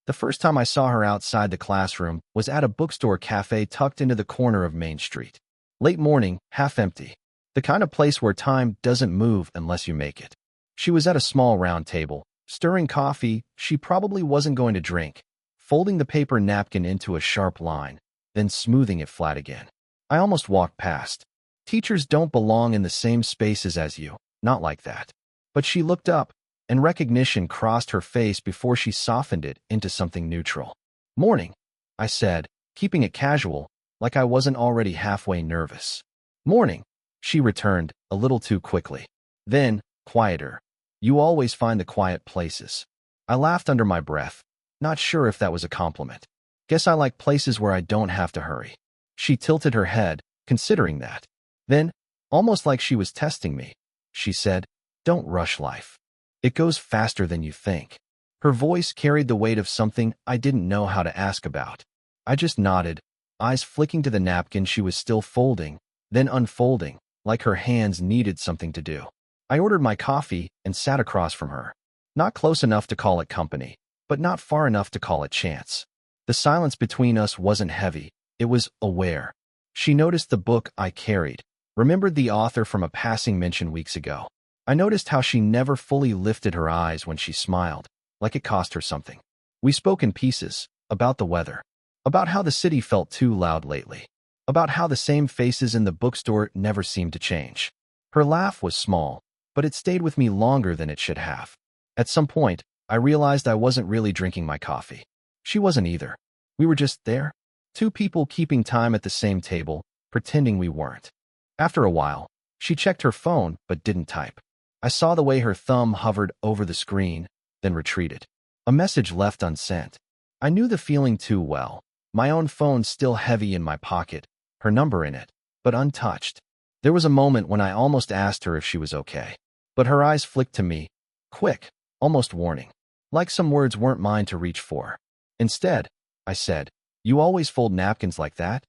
The first time I saw her outside the classroom was at a bookstore cafe tucked into the corner of Main Street. Late morning, half empty. The kind of place where time doesn't move unless you make it. She was at a small round table, stirring coffee she probably wasn't going to drink, folding the paper napkin into a sharp line, then smoothing it flat again. I almost walked past. Teachers don't belong in the same spaces as you, not like that. But she looked up, and recognition crossed her face before she softened it into something neutral. "Morning," I said, keeping it casual, like I wasn't already halfway nervous. "Morning," she returned, a little too quickly. Then, quieter. "You always find the quiet places." I laughed under my breath, not sure if that was a compliment. "Guess I like places where I don't have to hurry." She tilted her head, considering that. Then, almost like she was testing me, she said, "Don't rush life. It goes faster than you think." Her voice carried the weight of something I didn't know how to ask about. I just nodded, eyes flicking to the napkin she was still folding, then unfolding, like her hands needed something to do. I ordered my coffee and sat across from her. Not close enough to call it company, but not far enough to call it chance. The silence between us wasn't heavy, it was aware. She noticed the book I carried, remembered the author from a passing mention weeks ago. I noticed how she never fully lifted her eyes when she smiled, like it cost her something. We spoke in pieces, about the weather, about how the city felt too loud lately, about how the same faces in the bookstore never seemed to change. Her laugh was small, but it stayed with me longer than it should have. At some point, I realized I wasn't really drinking my coffee. She wasn't either. We were just there, two people keeping time at the same table, pretending we weren't. After a while, she checked her phone but didn't type. I saw the way her thumb hovered over the screen, then retreated. A message left unsent. I knew the feeling too well. My own phone still heavy in my pocket, her number in it, but untouched. There was a moment when I almost asked her if she was okay. But her eyes flicked to me, quick, almost warning, like some words weren't mine to reach for. Instead, I said, "You always fold napkins like that?"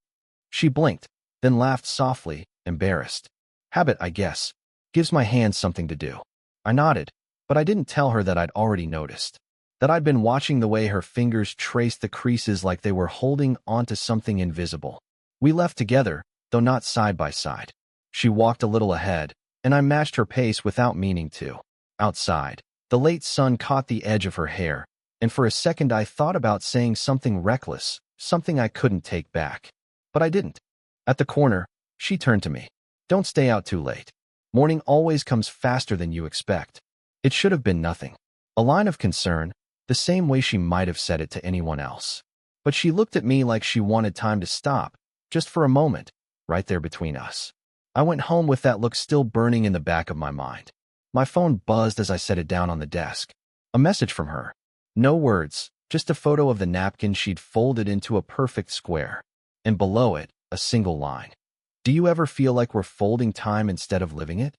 She blinked, then laughed softly, embarrassed. "Habit, I guess. Gives my hands something to do." I nodded, but I didn't tell her that I'd already noticed, that I'd been watching the way her fingers traced the creases like they were holding onto something invisible. We left together, though not side by side. She walked a little ahead, and I matched her pace without meaning to. Outside, the late sun caught the edge of her hair, and for a second I thought about saying something reckless, something I couldn't take back. But I didn't. At the corner, she turned to me. "Don't stay out too late. Morning always comes faster than you expect." It should have been nothing. A line of concern, the same way she might have said it to anyone else. But she looked at me like she wanted time to stop, just for a moment, right there between us. I went home with that look still burning in the back of my mind. My phone buzzed as I set it down on the desk. A message from her. No words, just a photo of the napkin she'd folded into a perfect square. And below it, a single line. "Do you ever feel like we're folding time instead of living it?"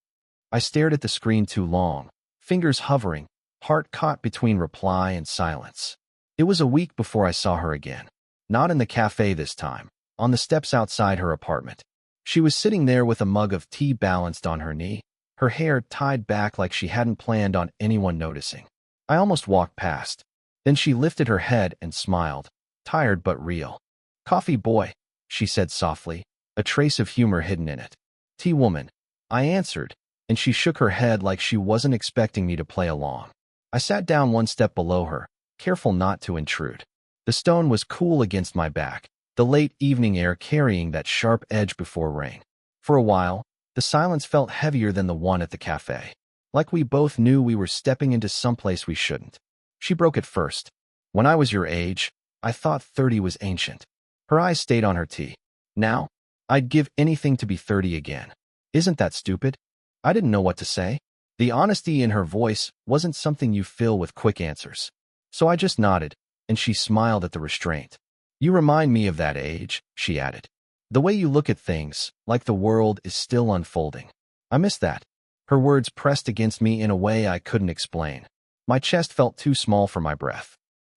I stared at the screen too long, fingers hovering, heart caught between reply and silence. It was a week before I saw her again. Not in the cafe this time, on the steps outside her apartment. She was sitting there with a mug of tea balanced on her knee, her hair tied back like she hadn't planned on anyone noticing. I almost walked past. Then she lifted her head and smiled, tired but real. "Coffee boy," she said softly, a trace of humor hidden in it. "Tea woman," I answered, and she shook her head like she wasn't expecting me to play along. I sat down one step below her, careful not to intrude. The stone was cool against my back, the late evening air carrying that sharp edge before rain. For a while, the silence felt heavier than the one at the cafe, like we both knew we were stepping into someplace we shouldn't. She broke it first. "When I was your age, I thought 30 was ancient." Her eyes stayed on her tea. "Now, I'd give anything to be 30 again. Isn't that stupid?" I didn't know what to say. The honesty in her voice wasn't something you fill with quick answers. So I just nodded, and she smiled at the restraint. "You remind me of that age," she added. "The way you look at things, like the world is still unfolding. I miss that." Her words pressed against me in a way I couldn't explain. My chest felt too small for my breath.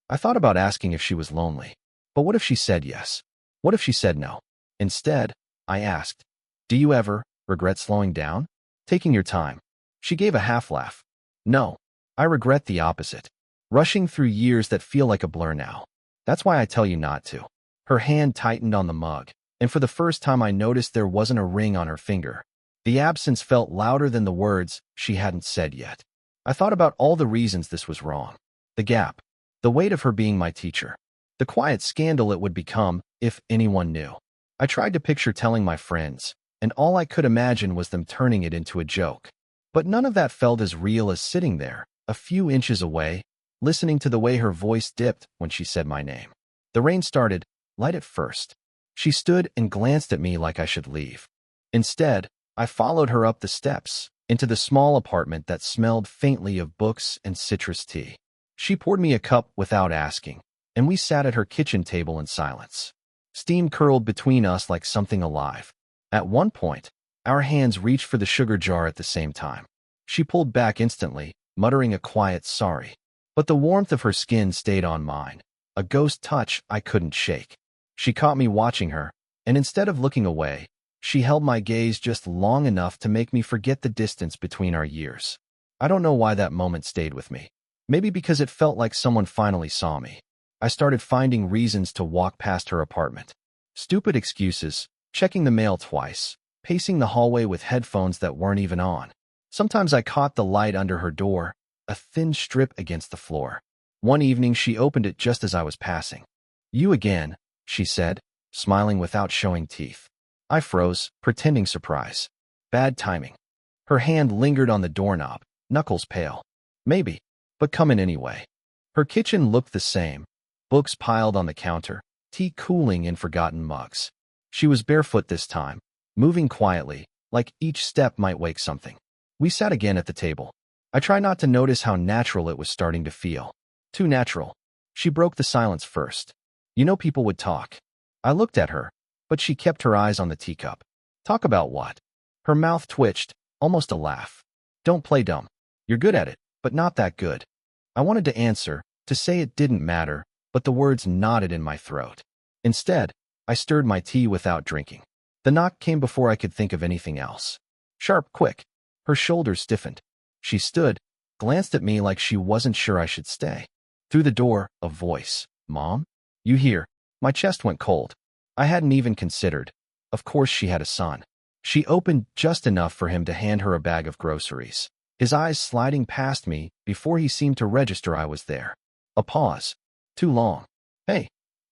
I thought about asking if she was lonely. But what if she said yes? What if she said no? Instead, I asked, "Do you ever regret slowing down? Taking your time?" She gave a half laugh. "No, I regret the opposite. rushing through years that feel like a blur now. That's why I tell you not to. Her hand tightened on the mug, and for the first time I noticed there wasn't a ring on her finger. The absence felt louder than the words she hadn't said yet. I thought about all the reasons this was wrong. The gap, the weight of her being my teacher, the quiet scandal it would become if anyone knew. I tried to picture telling my friends, and all I could imagine was them turning it into a joke. But none of that felt as real as sitting there, a few inches away, listening to the way her voice dipped when she said my name. The rain started, light at first. She stood and glanced at me like I should leave. Instead, I followed her up the steps, into the small apartment that smelled faintly of books and citrus tea. She poured me a cup without asking, and we sat at her kitchen table in silence. Steam curled between us like something alive. At one point, our hands reached for the sugar jar at the same time. She pulled back instantly, muttering a quiet sorry. But the warmth of her skin stayed on mine, a ghost touch I couldn't shake. She caught me watching her, and instead of looking away, she held my gaze just long enough to make me forget the distance between our years. I don't know why that moment stayed with me. Maybe because it felt like someone finally saw me. I started finding reasons to walk past her apartment. Stupid excuses, checking the mail twice, pacing the hallway with headphones that weren't even on. Sometimes I caught the light under her door, a thin strip against the floor. One evening she opened it just as I was passing. "You again," she said, smiling without showing teeth. I froze, pretending surprise. Bad timing. Her hand lingered on the doorknob, knuckles pale. Maybe, but come in anyway. Her kitchen looked the same, books piled on the counter, tea cooling in forgotten mugs. She was barefoot this time, moving quietly, like each step might wake something. We sat again at the table. I tried not to notice how natural it was starting to feel. Too natural. She broke the silence first. "You know people would talk." I looked at her, but she kept her eyes on the teacup. "Talk about what?" Her mouth twitched, almost a laugh. "Don't play dumb. You're good at it, but not that good." I wanted to answer, to say it didn't matter, but the words knotted in my throat. Instead, I stirred my tea without drinking. The knock came before I could think of anything else. Sharp, quick. Her shoulders stiffened. She stood, glanced at me like she wasn't sure I should stay. Through the door, a voice. "Mom? You here?" My chest went cold. I hadn't even considered. Of course she had a son. She opened just enough for him to hand her a bag of groceries, his eyes sliding past me before he seemed to register I was there. A pause. Too long. "Hey,"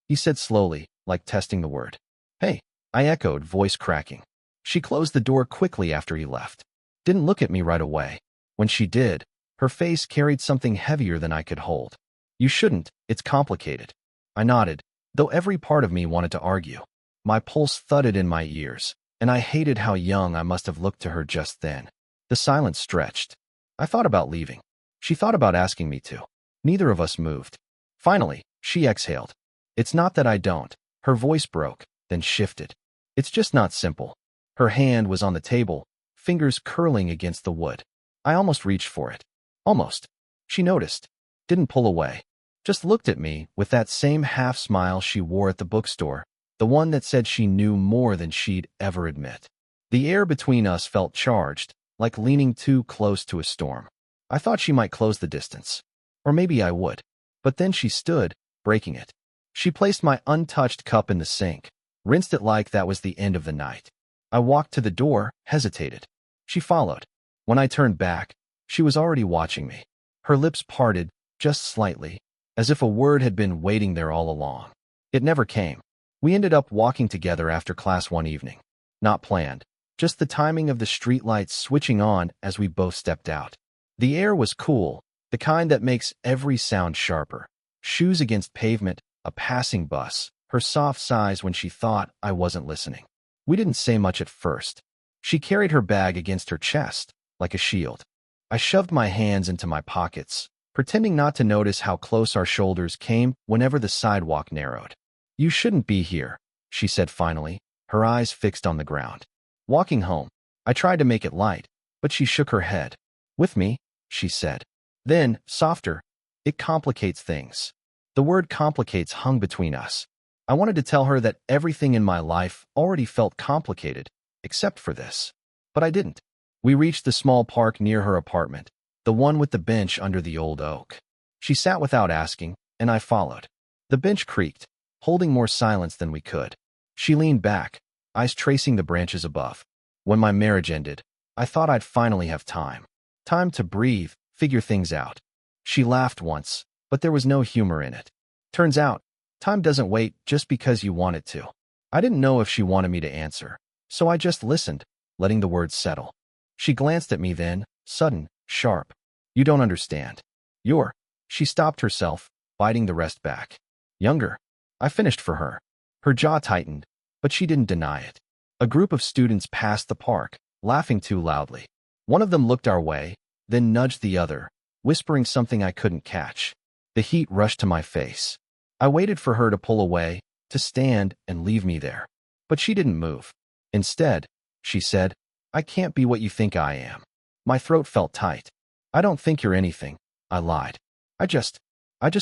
he said slowly, like testing the word. "Hey," I echoed, voice cracking. She closed the door quickly after he left. Didn't look at me right away. When she did, her face carried something heavier than I could hold. "You shouldn't, it's complicated." I nodded, though every part of me wanted to argue. My pulse thudded in my ears, and I hated how young I must have looked to her just then. The silence stretched. I thought about leaving. She thought about asking me to. Neither of us moved. Finally, she exhaled. "It's not that I don't." Her voice broke, then shifted. "It's just not simple." Her hand was on the table, fingers curling against the wood. I almost reached for it. Almost. She noticed. Didn't pull away. Just looked at me with that same half smile she wore at the bookstore, the one that said she knew more than she'd ever admit. The air between us felt charged, like leaning too close to a storm. I thought she might close the distance. Or maybe I would. But then she stood, breaking it. She placed my untouched cup in the sink, rinsed it like that was the end of the night. I walked to the door, hesitated. She followed. When I turned back, she was already watching me. Her lips parted, just slightly, as if a word had been waiting there all along. It never came. We ended up walking together after class one evening. Not planned, just the timing of the streetlights switching on as we both stepped out. The air was cool, the kind that makes every sound sharper. Shoes against pavement, a passing bus, her soft sighs when she thought I wasn't listening. We didn't say much at first. She carried her bag against her chest, like a shield. I shoved my hands into my pockets, pretending not to notice how close our shoulders came whenever the sidewalk narrowed. "You shouldn't be here," she said finally, her eyes fixed on the ground. Walking home, I tried to make it light, but she shook her head. "With me," she said. Then, softer, "It complicates things." The word complicates hung between us. I wanted to tell her that everything in my life already felt complicated, except for this. But I didn't. We reached the small park near her apartment, the one with the bench under the old oak. She sat without asking, and I followed. The bench creaked, holding more silence than we could. She leaned back, eyes tracing the branches above. When my marriage ended, I thought I'd finally have time. Time to breathe, figure things out. She laughed once, but there was no humor in it. Turns out, time doesn't wait just because you want it to. I didn't know if she wanted me to answer, so I just listened, letting the words settle. She glanced at me then, sudden, sharp. You don't understand. You're. She stopped herself, biting the rest back. Younger. I finished for her. Her jaw tightened, but she didn't deny it. A group of students passed the park, laughing too loudly. One of them looked our way, then nudged the other, whispering something I couldn't catch. The heat rushed to my face. I waited for her to pull away, to stand and leave me there. But she didn't move. Instead, she said, I can't be what you think I am. My throat felt tight. I don't think you're anything, I lied. I just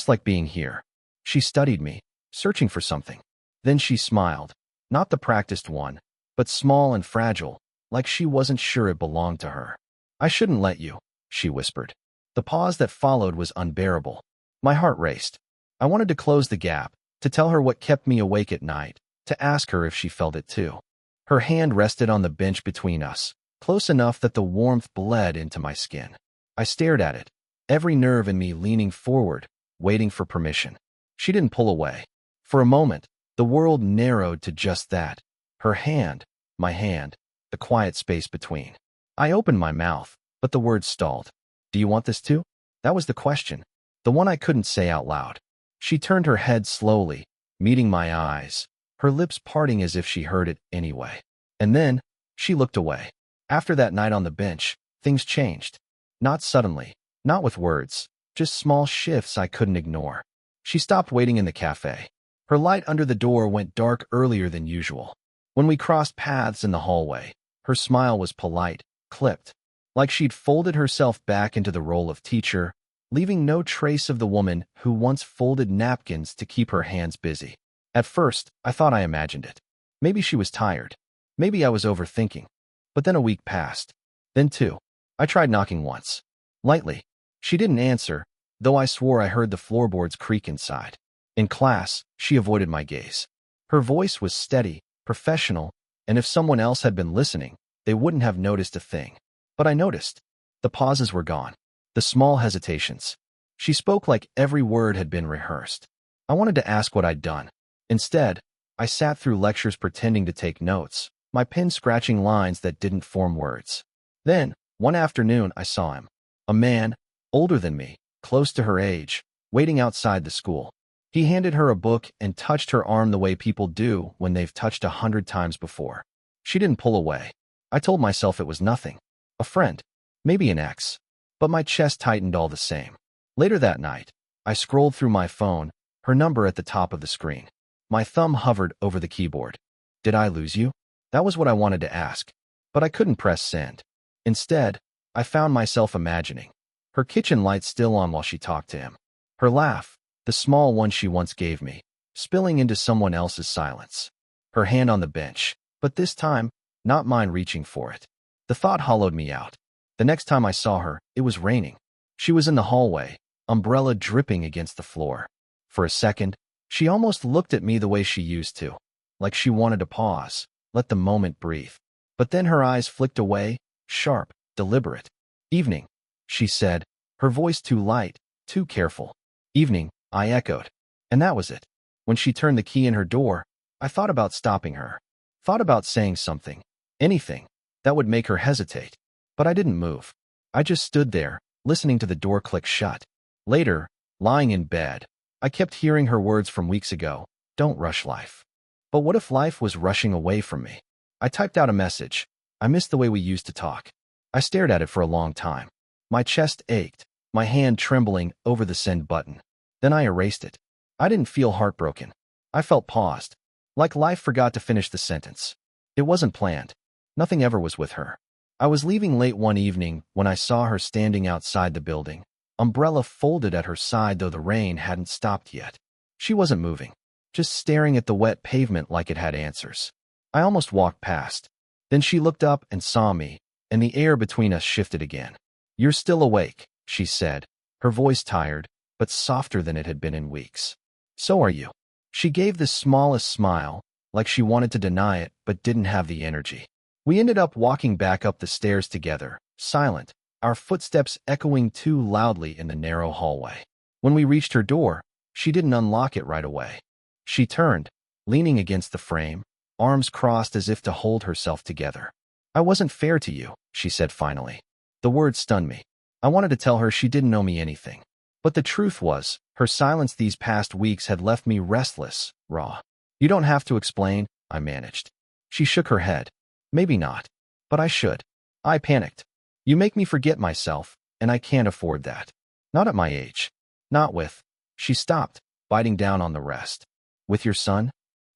like being here. She studied me, searching for something. Then she smiled, not the practiced one, but small and fragile, like she wasn't sure it belonged to her. I shouldn't let you, she whispered. The pause that followed was unbearable. My heart raced. I wanted to close the gap, to tell her what kept me awake at night, to ask her if she felt it too. Her hand rested on the bench between us, close enough that the warmth bled into my skin. I stared at it, every nerve in me leaning forward, waiting for permission. She didn't pull away. For a moment, the world narrowed to just that. Her hand, my hand, the quiet space between. I opened my mouth, but the words stalled. Do you want this too? That was the question, the one I couldn't say out loud. She turned her head slowly, meeting my eyes, her lips parting as if she heard it anyway. And then, she looked away. After that night on the bench, things changed. Not suddenly, not with words, just small shifts I couldn't ignore. She stopped waiting in the cafe. Her light under the door went dark earlier than usual. When we crossed paths in the hallway, her smile was polite, clipped, like she'd folded herself back into the role of teacher, leaving no trace of the woman who once folded napkins to keep her hands busy. At first, I thought I imagined it. Maybe she was tired. Maybe I was overthinking. But then a week passed. Then two. I tried knocking once. Lightly. She didn't answer, though I swore I heard the floorboards creak inside. In class, she avoided my gaze. Her voice was steady, professional, and if someone else had been listening, they wouldn't have noticed a thing. But I noticed. The pauses were gone. The small hesitations. She spoke like every word had been rehearsed. I wanted to ask what I'd done. Instead, I sat through lectures pretending to take notes, my pen scratching lines that didn't form words. Then, one afternoon, I saw him. A man, older than me, close to her age, waiting outside the school. He handed her a book and touched her arm the way people do when they've touched 100 times before. She didn't pull away. I told myself it was nothing. A friend. Maybe an ex. But my chest tightened all the same. Later that night, I scrolled through my phone, her number at the top of the screen. My thumb hovered over the keyboard. Did I lose you? That was what I wanted to ask. But I couldn't press send. Instead, I found myself imagining. Her kitchen light still on while she talked to him. Her laugh, the small one she once gave me, spilling into someone else's silence. Her hand on the bench, but this time, not mine reaching for it. The thought hollowed me out. The next time I saw her, it was raining. She was in the hallway, umbrella dripping against the floor. For a second, she almost looked at me the way she used to, like she wanted to pause, let the moment breathe. But then her eyes flicked away, sharp, deliberate. Evening, she said, her voice too light, too careful. Evening, I echoed. And that was it. When she turned the key in her door, I thought about stopping her. Thought about saying something, anything, that would make her hesitate. But I didn't move. I just stood there, listening to the door click shut. Later, lying in bed, I kept hearing her words from weeks ago, don't rush life. But what if life was rushing away from me? I typed out a message. I missed the way we used to talk. I stared at it for a long time. My chest ached, my hand trembling over the send button. Then I erased it. I didn't feel heartbroken. I felt paused, like life forgot to finish the sentence. It wasn't planned. Nothing ever was with her. I was leaving late one evening when I saw her standing outside the building, umbrella folded at her side though the rain hadn't stopped yet. She wasn't moving, just staring at the wet pavement like it had answers. I almost walked past. Then she looked up and saw me, and the air between us shifted again. You're still awake, she said, her voice tired, but softer than it had been in weeks. "So are you." She gave the smallest smile, like she wanted to deny it but didn't have the energy. We ended up walking back up the stairs together, silent, our footsteps echoing too loudly in the narrow hallway. When we reached her door, she didn't unlock it right away. She turned, leaning against the frame, arms crossed as if to hold herself together. "I wasn't fair to you," she said finally. The words stunned me. I wanted to tell her she didn't owe me anything. But the truth was, her silence these past weeks had left me restless, raw. "You don't have to explain," I managed. She shook her head. "Maybe not. But I should." I panicked. "You make me forget myself, and I can't afford that. Not at my age. Not with—" She stopped, biting down on the rest. "With your son?"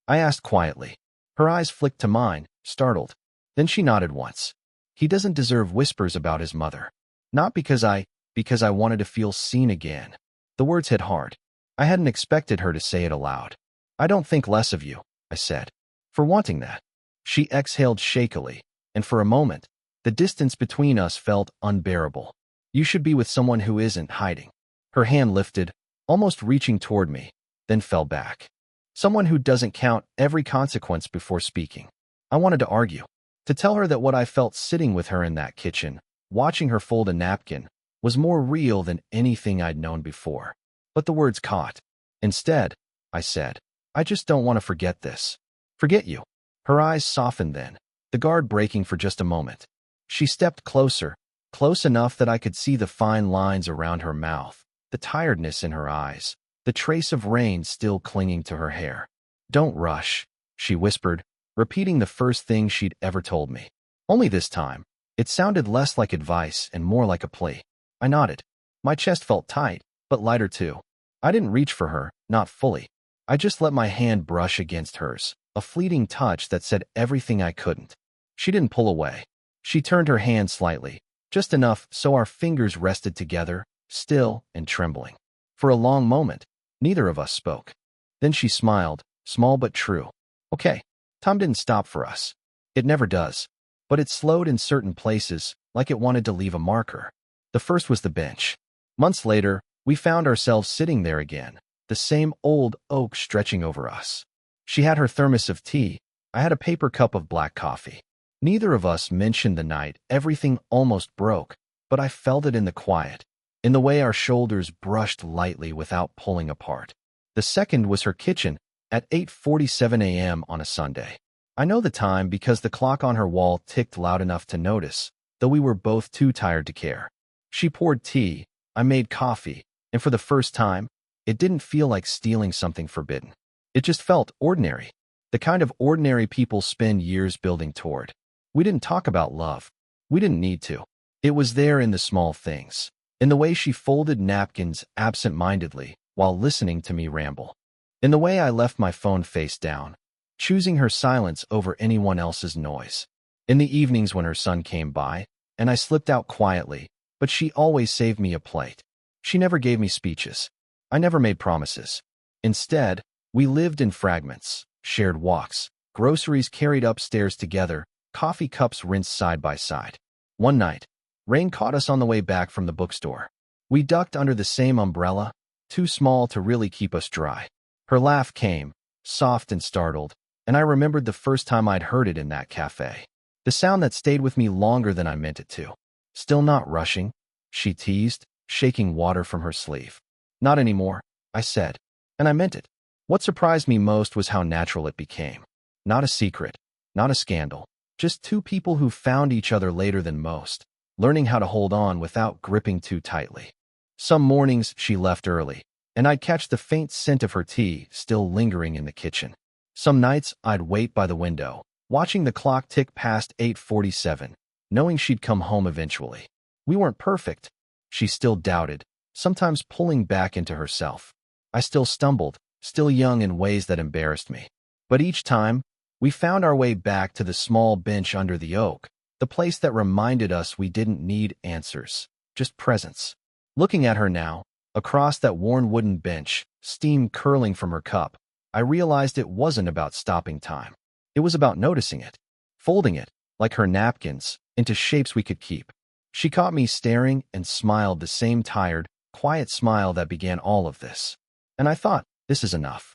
I asked quietly. Her eyes flicked to mine, startled. Then she nodded once. "He doesn't deserve whispers about his mother. Not because I wanted to feel seen again." The words hit hard. I hadn't expected her to say it aloud. "I don't think less of you," I said, "for wanting that." She exhaled shakily, and for a moment, the distance between us felt unbearable. "You should be with someone who isn't hiding." Her hand lifted, almost reaching toward me, then fell back. "Someone who doesn't count every consequence before speaking." I wanted to argue, to tell her that what I felt sitting with her in that kitchen, watching her fold a napkin, was more real than anything I'd known before. But the words caught. "Instead," I said, "I just don't want to forget this." "Forget you." Her eyes softened then, the guard breaking for just a moment. She stepped closer, close enough that I could see the fine lines around her mouth, the tiredness in her eyes, the trace of rain still clinging to her hair. "Don't rush," she whispered, repeating the first thing she'd ever told me. Only this time, it sounded less like advice and more like a plea. I nodded. My chest felt tight, but lighter too. I didn't reach for her, not fully. I just let my hand brush against hers, a fleeting touch that said everything I couldn't. She didn't pull away. She turned her hand slightly, just enough so our fingers rested together, still and trembling. For a long moment, neither of us spoke. Then she smiled, small but true. "Okay." Time didn't stop for us. It never does. But it slowed in certain places, like it wanted to leave a marker. The first was the bench. Months later, we found ourselves sitting there again, the same old oak stretching over us. She had her thermos of tea. I had a paper cup of black coffee. Neither of us mentioned the night everything almost broke, but I felt it in the quiet, in the way our shoulders brushed lightly without pulling apart. The second was her kitchen, at 8:47 a.m. on a Sunday. I know the time because the clock on her wall ticked loud enough to notice, though we were both too tired to care. She poured tea, I made coffee, and for the first time, it didn't feel like stealing something forbidden. It just felt ordinary, the kind of ordinary people spend years building toward. We didn't talk about love. We didn't need to. It was there in the small things, in the way she folded napkins absent-mindedly while listening to me ramble, in the way I left my phone face down, choosing her silence over anyone else's noise. In the evenings when her son came by, and I slipped out quietly, but she always saved me a plate. She never gave me speeches. I never made promises. Instead, we lived in fragments, shared walks, groceries carried upstairs together, coffee cups rinsed side by side. One night, rain caught us on the way back from the bookstore. We ducked under the same umbrella, too small to really keep us dry. Her laugh came, soft and startled, and I remembered the first time I'd heard it in that cafe. The sound that stayed with me longer than I meant it to. "Still not rushing?" she teased, shaking water from her sleeve. "Not anymore," I said, and I meant it. What surprised me most was how natural it became. Not a secret, not a scandal, just two people who found each other later than most, learning how to hold on without gripping too tightly. Some mornings she left early, and I'd catch the faint scent of her tea still lingering in the kitchen. Some nights I'd wait by the window, watching the clock tick past 8:47, knowing she'd come home eventually. We weren't perfect. She still doubted, sometimes pulling back into herself. I still stumbled, still young in ways that embarrassed me. But each time, we found our way back to the small bench under the oak, the place that reminded us we didn't need answers, just presence. Looking at her now, across that worn wooden bench, steam curling from her cup, I realized it wasn't about stopping time. It was about noticing it, folding it, like her napkins, into shapes we could keep. She caught me staring and smiled the same tired, quiet smile that began all of this. And I thought, this is enough.